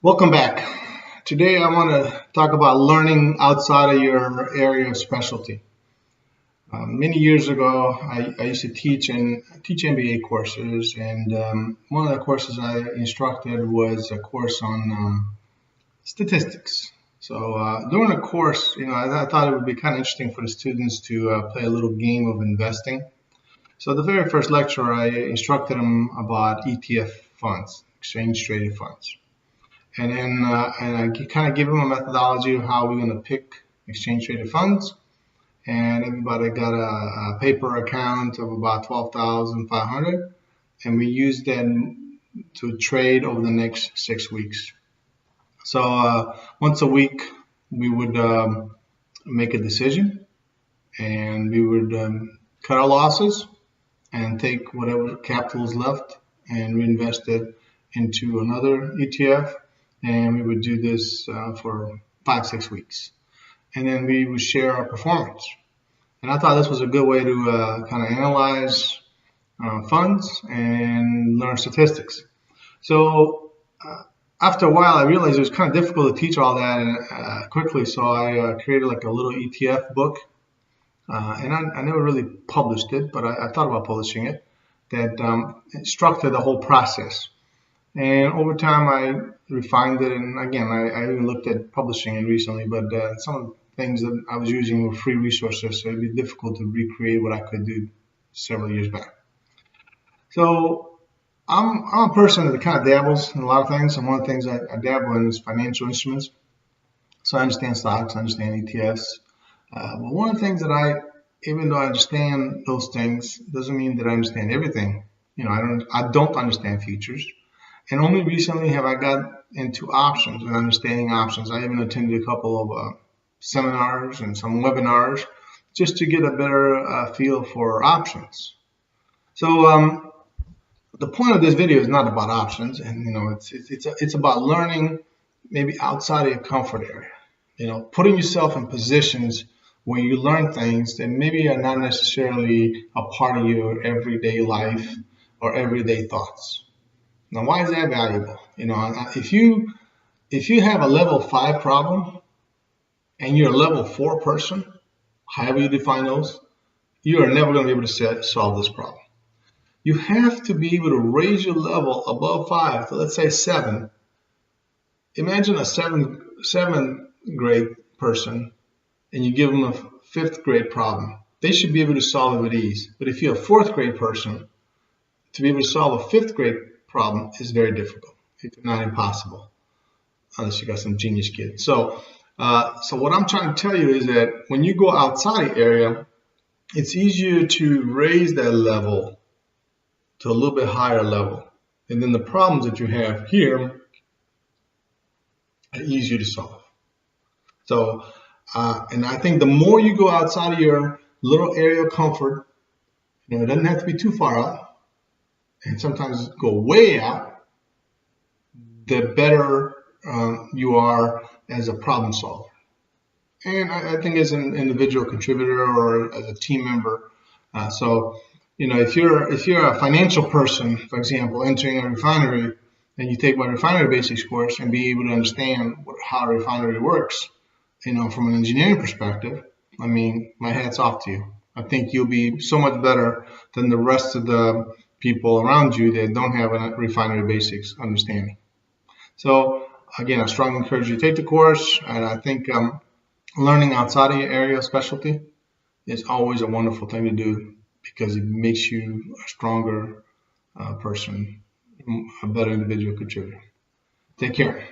Welcome back. Today I want to talk about learning outside of your area of specialty. Many years ago, I used to teach MBA courses, and one of the courses I instructed was a course on statistics. So during the course, I thought it would be kind of interesting for the students to play a little game of investing. So the very first lecture, I instructed them about ETF funds, exchange traded funds. And then I kind of give them a methodology of how we're going to pick exchange traded funds. And everybody got a paper account of about 12,500, and we use them to trade over the next 6 weeks. So once a week, we would make a decision, and we would cut our losses and take whatever capital is left and reinvest it into another ETF. And we would do this for 5-6 weeks. And then we would share our performance. And I thought this was a good way to kind of analyze funds and learn statistics. So after a while, I realized it was kind of difficult to teach all that quickly. So I created like a little ETF book. And I never really published it, but I thought about publishing it, that structured the whole process. And over time, I refined it. And again, I even looked at publishing it recently, but some of the things that I was using were free resources, so it'd be difficult to recreate what I could do several years back. So I'm a person that kind of dabbles in a lot of things, and one of the things I dabble in is financial instruments. So I understand stocks, I understand ETFs. But one of the things that even though I understand those things, doesn't mean that I understand everything. I don't understand futures. And only recently have I got into options and understanding options. I even attended a couple of seminars and some webinars just to get a better feel for options. So the point of this video is not about options, and it's about learning maybe outside of your comfort area. Putting yourself in positions where you learn things that maybe are not necessarily a part of your everyday life or everyday thoughts. Now, why is that valuable? If you have a level 5 problem and you're a level 4 person, however you define those, you are never going to be able to solve this problem. You have to be able to raise your level above 5 to, let's say, 7. Imagine a 7th grade person and you give them a 5th grade problem. They should be able to solve it with ease. But if you're a 4th grade person, to be able to solve a 5th grade problem is very difficult, if not impossible, unless you got some genius kid. So what I'm trying to tell you is that when you go outside the area, it's easier to raise that level to a little bit higher level. And then the problems that you have here are easier to solve. So, and I think the more you go outside of your little area of comfort, it doesn't have to be too far out, and sometimes go way out, the better you are as a problem solver. And I think as an individual contributor or as a team member. If you're a financial person, for example, entering a refinery, and you take my Refinery Basics course and be able to understand how a refinery works, from an engineering perspective, my hat's off to you. I think you'll be so much better than the rest of the people around you that don't have a Refinery Basics understanding. So again, I strongly encourage you to take the course, and I think learning outside of your area of specialty is always a wonderful thing to do because it makes you a stronger person, a better individual contributor. Take care.